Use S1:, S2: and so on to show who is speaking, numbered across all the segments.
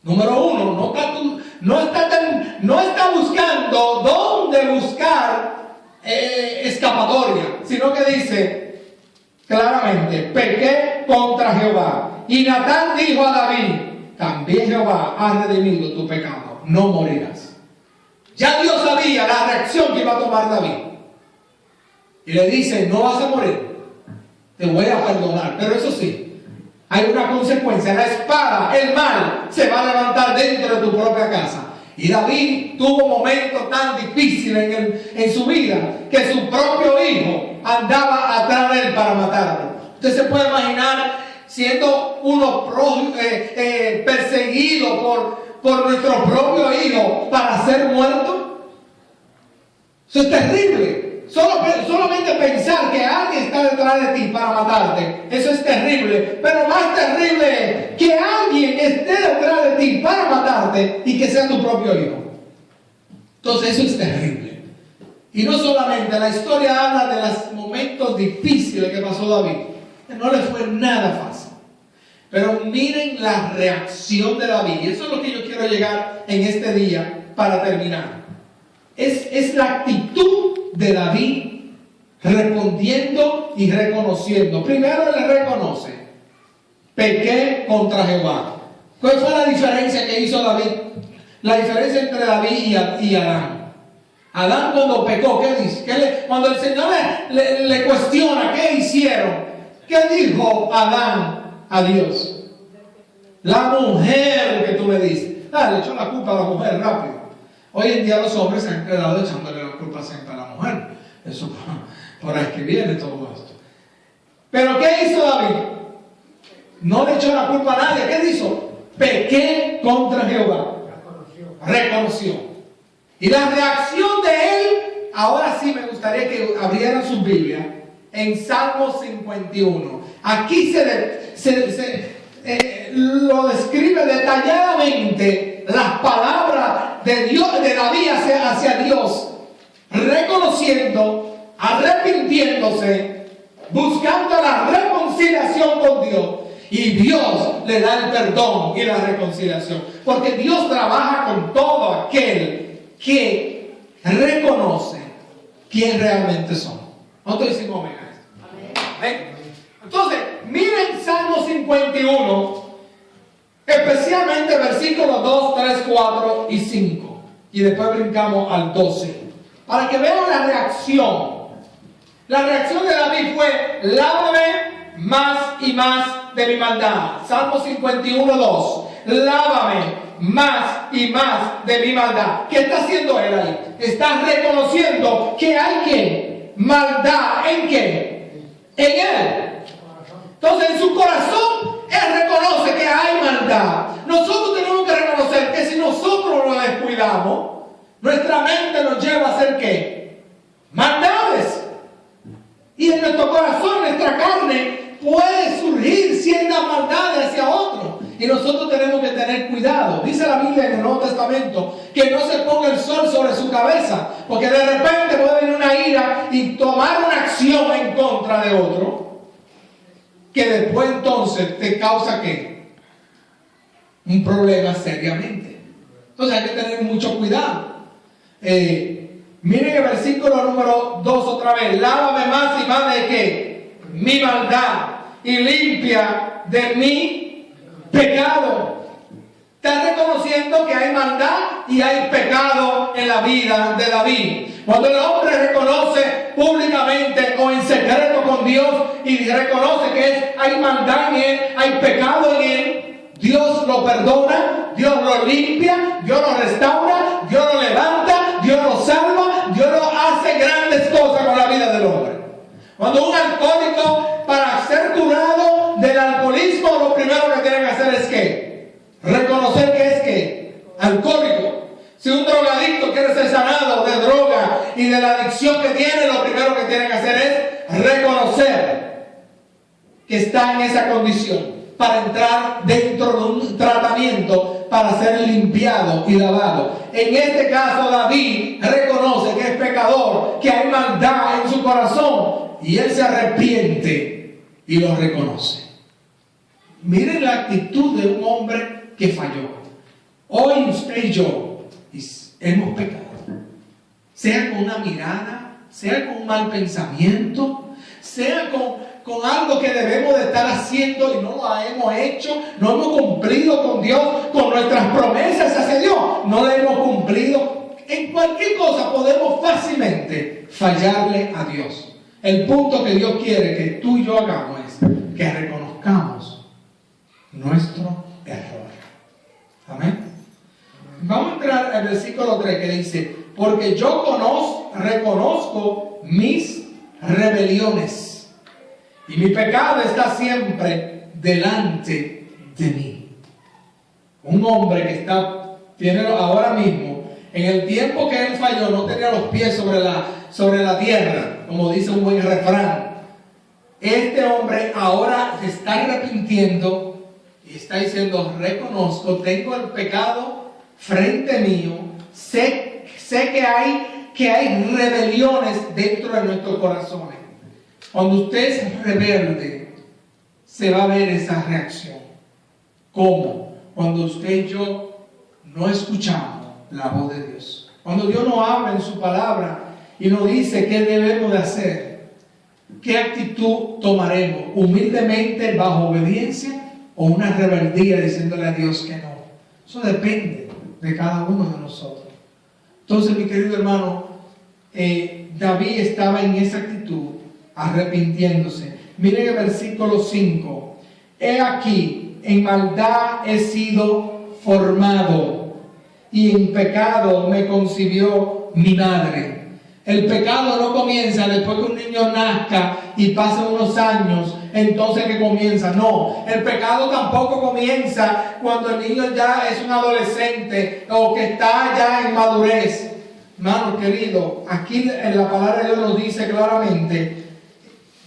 S1: Número uno, no está buscando dónde buscar escapatoria, sino que dice claramente: pequé contra Jehová. Y Natán dijo a David: también Jehová ha redimido tu pecado, no morirás. Ya Dios sabía la reacción que iba a tomar David. Y le dice: no vas a morir, te voy a perdonar. Pero eso sí, hay una consecuencia. La espada, el mal, se va a levantar dentro de tu propia casa. Y David tuvo momentos tan difíciles en su vida que su propio hijo andaba atrás de él para matarlo. Usted se puede imaginar siendo uno perseguido por nuestro propio hijo para ser muerto. Eso es terrible. Solamente pensar que alguien está detrás de ti para matarte, eso es terrible. Pero más terrible es que alguien esté detrás de ti para matarte y que sea tu propio hijo. Entonces eso es terrible. Y no solamente, la historia habla de los momentos difíciles que pasó David. No le fue nada fácil. Pero miren la reacción de David. Y eso es lo que yo quiero llegar en este día para terminar. Es la actitud de David respondiendo y reconociendo. Primero le reconoce: pequé contra Jehová. ¿Cuál fue la diferencia que hizo David? La diferencia entre David y Adán. Adán, cuando pecó, ¿qué dice? Cuando el Señor le cuestiona qué hicieron, ¿qué dijo Adán a Dios? La mujer que tú me dices. Le echó la culpa a la mujer rápido. Hoy en día los hombres se han quedado echándole la culpa siempre a la mujer. Eso por ahí que viene todo esto. Pero ¿qué hizo David? No le echó la culpa a nadie. ¿Qué hizo? Pequé contra Jehová. Reconoció. Y la reacción de él, ahora sí me gustaría que abrieran su Biblia en Salmo 51. Aquí lo describe detalladamente las palabras de Dios, de David hacia Dios, reconociendo, arrepintiéndose, buscando la reconciliación con Dios. Y Dios le da el perdón y la reconciliación, porque Dios trabaja con todo aquel que reconoce quién realmente son. ¿Cuánto decimos amén a esto? Amén. Entonces, miren Salmo 51, especialmente versículos 2, 3, 4 y 5. Y después brincamos al 12. Para que vean la reacción. La reacción de David fue: lávame más y más de mi maldad. Salmo 51, 2. Lávame más y más de mi maldad. ¿Qué está haciendo él ahí? Está reconociendo que hay ¿qué? Maldad. ¿En qué? En él. Entonces en su corazón él reconoce que hay maldad. Nosotros tenemos que reconocer que si nosotros lo descuidamos, nuestra mente nos lleva a hacer ¿qué? Maldades. Y en nuestro corazón, nuestra carne, puede surgir ciertas maldades hacia otro. Y nosotros tenemos que tener cuidado. Dice la Biblia en el Nuevo Testamento que no se ponga el sol sobre su cabeza, porque de repente puede venir una ira y tomar una acción en contra de otro, que después entonces te causa ¿qué? Un problema seriamente. Entonces hay que tener mucho cuidado. Miren el versículo número 2 otra vez: lávame más y más de ¿qué? Mi maldad, y limpia de mi pecado. Está reconociendo que hay maldad y hay pecado en la vida de David. Cuando el hombre reconoce públicamente o en secreto con Dios y reconoce que hay maldad en él, hay pecado en él, Dios lo perdona, Dios lo limpia, Dios lo restaura, Dios lo levanta, Dios lo salva, Dios lo hace grandes cosas con la vida del hombre. Cuando un alcohólico, para ser curado del alcoholismo, lo primero que tiene que hacer es ¿qué? Reconocer que es ¿qué? Alcohólico. Si un drogadicto quiere ser sanado de droga y de la adicción que tiene, lo primero que tiene que hacer es reconocer que está en esa condición para entrar dentro de un tratamiento para ser limpiado y lavado. En este caso, David reconoce que es pecador, que hay maldad en su corazón, y él se arrepiente y lo reconoce. Miren la actitud de un hombre que falló. Hoy usted y yo hemos pecado. Sea con una mirada, sea con un mal pensamiento, sea con algo que debemos de estar haciendo y no lo hemos hecho, no hemos cumplido con Dios, con nuestras promesas hacia Dios, no lo hemos cumplido. En cualquier cosa podemos fácilmente fallarle a Dios. El punto que Dios quiere que tú y yo hagamos es que reconozcamos nuestro error. Amén. Vamos a entrar al versículo 3 que dice: porque yo reconozco mis rebeliones y mi pecado está siempre delante de mí. Un hombre que tiene ahora mismo, en el tiempo que él falló, no tenía los pies sobre la tierra, como dice un buen refrán. Este hombre ahora se está arrepintiendo y está diciendo: reconozco, tengo el pecado frente mío, sé que hay rebeliones dentro de nuestros corazones. Cuando usted es rebelde, se va a ver esa reacción. ¿Cómo? Cuando usted y yo no escuchamos la voz de Dios. Cuando Dios nos habla en su palabra y nos dice qué debemos de hacer, ¿qué actitud tomaremos? ¿Humildemente bajo obediencia o una rebeldía diciéndole a Dios que no? Eso depende de cada uno de nosotros. Entonces, mi querido hermano, David estaba en esa actitud, arrepintiéndose. Miren el versículo 5. He aquí, en maldad he sido formado, y en pecado me concibió mi madre. El pecado no comienza después que un niño nazca y pasen unos años, entonces que comienza. No, el pecado tampoco comienza cuando el niño ya es un adolescente o que está ya en madurez. Hermano querido, aquí en la palabra de Dios nos dice claramente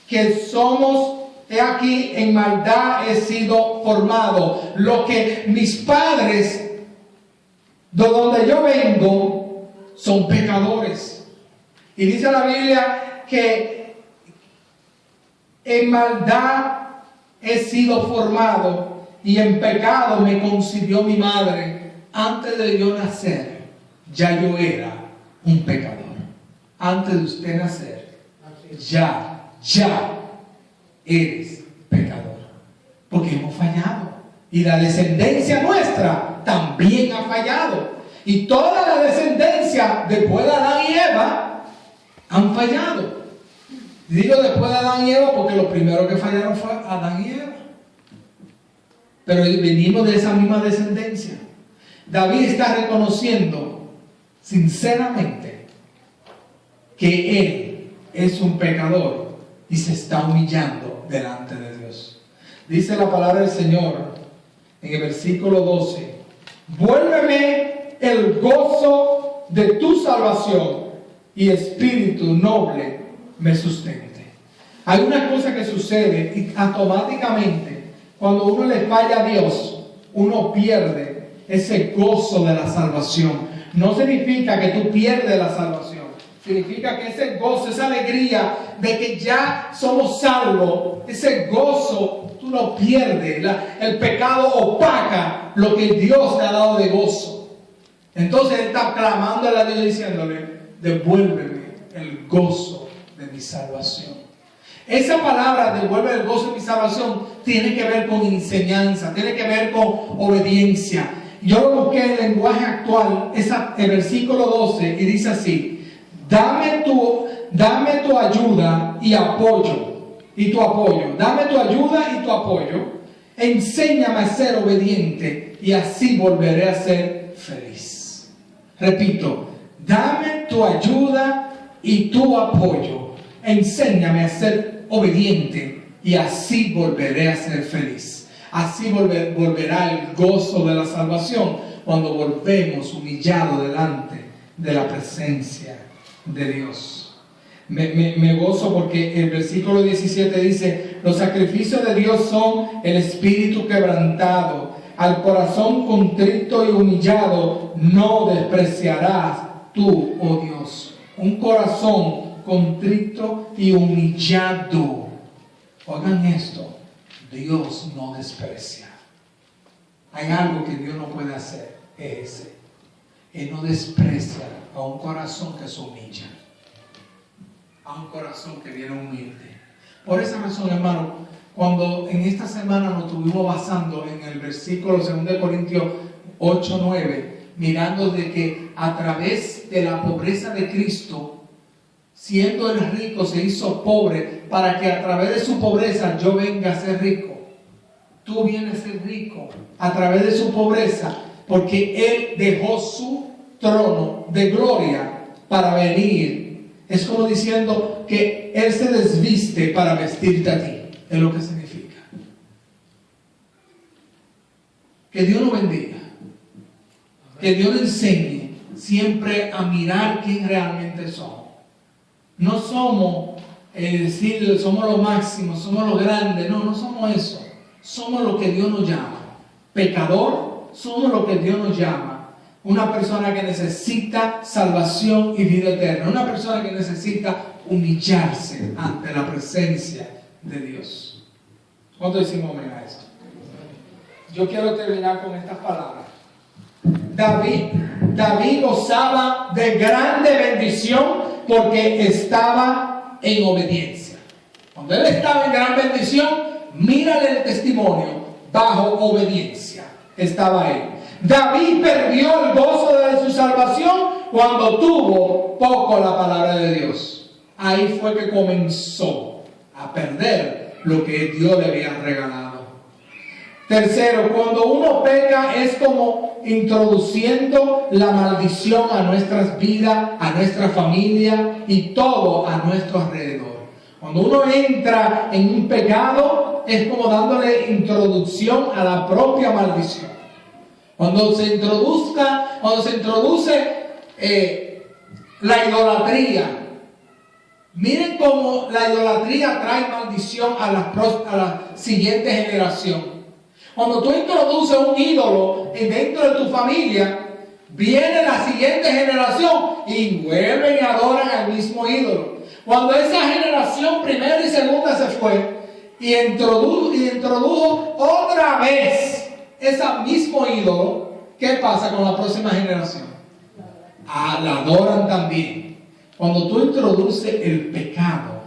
S1: que somos, he aquí, en maldad he sido formado. Lo que mis padres, de donde yo vengo, son pecadores. Y dice la Biblia que en maldad he sido formado y en pecado me concibió mi madre. Antes de yo nacer, ya yo era un pecador. Antes de usted nacer, ya eres pecador. Porque hemos fallado. Y la descendencia nuestra también ha fallado. Y toda la descendencia después de Adán y Eva han fallado. Digo después de Adán y Eva porque los primeros que fallaron fue Adán y Eva. Pero venimos de esa misma descendencia. David está reconociendo sinceramente que él es un pecador y se está humillando delante de Dios. Dice la palabra del Señor en el versículo 12: vuélveme el gozo de tu salvación y espíritu noble me sustente. Hay una cosa que sucede y automáticamente cuando uno le falla a Dios, uno pierde ese gozo de la salvación. No significa que tú pierdes la salvación, significa que ese gozo, esa alegría de que ya somos salvos, ese gozo tú lo pierdes. El pecado opaca lo que Dios te ha dado de gozo. Entonces él está clamándole a Dios diciéndole: devuélveme el gozo de mi salvación. Esa palabra, devuelve el gozo de mi salvación, tiene que ver con enseñanza, tiene que ver con obediencia. Yo lo busqué en el lenguaje actual, el versículo 12, y dice así: dame tu ayuda y apoyo, dame tu ayuda y tu apoyo, enséñame a ser obediente y así volveré a ser feliz. Repito: dame tu ayuda y tu apoyo, enséñame a ser obediente y así volveré a ser feliz. Así volverá el gozo de la salvación cuando volvemos humillados delante de la presencia de Dios. Me gozo porque el versículo 17 dice: los sacrificios de Dios son el espíritu quebrantado, al corazón contrito y humillado no despreciarás tú, oh Dios. Un corazón contrito y humillado, oigan esto, Dios no desprecia. Hay algo que Dios no puede hacer, es ese. Él no desprecia a un corazón que se humilla, a un corazón que viene humilde. Por esa razón, hermano, cuando en esta semana nos estuvimos basando en el versículo 2 Corintios 8:9, mirando de que a través de la pobreza de Cristo, siendo el rico, se hizo pobre para que a través de su pobreza yo venga a ser rico. Tú vienes a ser rico a través de su pobreza, porque Él dejó su trono de gloria para venir. Es como diciendo que Él se desviste para vestirte a ti. Es lo que significa. Que Dios nos bendiga. Que Dios nos enseñe siempre a mirar quién realmente somos. No somos, decir, somos lo máximo, somos lo grande. No, no somos eso. Somos lo que Dios nos llama. Pecador, somos lo que Dios nos llama. Una persona que necesita salvación y vida eterna. Una persona que necesita humillarse ante la presencia de Dios. ¿Cuánto decimos amén a esto? Yo quiero terminar con estas palabras. David gozaba de grande bendición porque estaba en obediencia. Cuando él estaba en gran bendición, mírale el testimonio, bajo obediencia estaba él. David perdió el gozo de su salvación cuando tuvo poco la palabra de Dios. Ahí fue que comenzó a perder lo que Dios le había regalado. Tercero, cuando uno peca es como introduciendo la maldición a nuestras vidas, a nuestra familia y todo a nuestro alrededor. Cuando uno entra en un pecado es como dándole introducción a la propia maldición. Cuando se introduce la idolatría, miren cómo la idolatría trae maldición a la siguiente generación. Cuando tú introduces un ídolo dentro de tu familia, viene la siguiente generación y vuelven y adoran al mismo ídolo. Cuando esa generación primera y segunda se fue y introdujo otra vez ese mismo ídolo, ¿qué pasa con la próxima generación? La adoran también. Cuando tú introduces el pecado,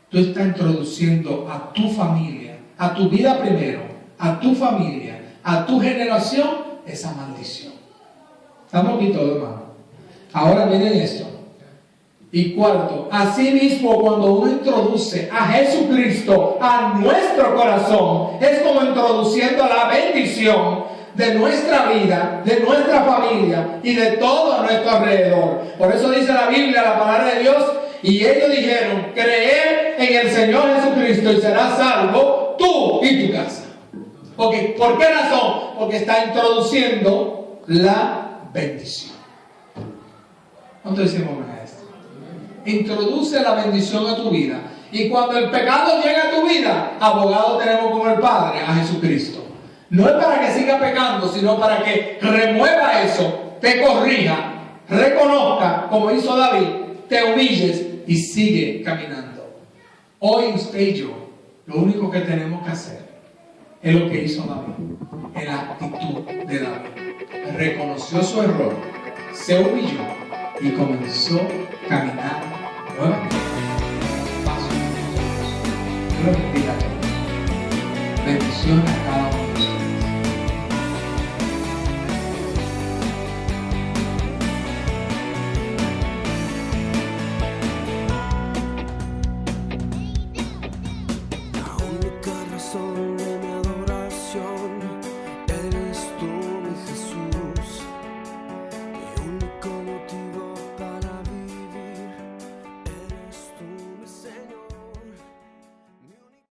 S1: tú estás introduciendo a tu familia, a tu vida primero, a tu familia, a tu generación, esa maldición. ¿Estamos aquí todos, hermano? Ahora miren esto. Y cuarto, asimismo, cuando uno introduce a Jesucristo a nuestro corazón, es como introduciendo la bendición de nuestra vida, de nuestra familia y de todo a nuestro alrededor. Por eso dice la Biblia, la palabra de Dios, y ellos dijeron, creer en el Señor Jesucristo y serás salvo tú y tu casa. Porque, ¿por qué razón? Porque está introduciendo la bendición. ¿Cuánto decimos a esto? Introduce la bendición a tu vida. Y cuando el pecado llega a tu vida, abogado tenemos como el Padre, a Jesucristo. No es para que siga pecando, sino para que remueva eso, te corrija, reconozca, como hizo David, te humilles y sigue caminando. Hoy usted y yo, lo único que tenemos que hacer es lo que hizo David, en la actitud de David. Reconoció su error, se humilló y comenzó a caminar nuevamente.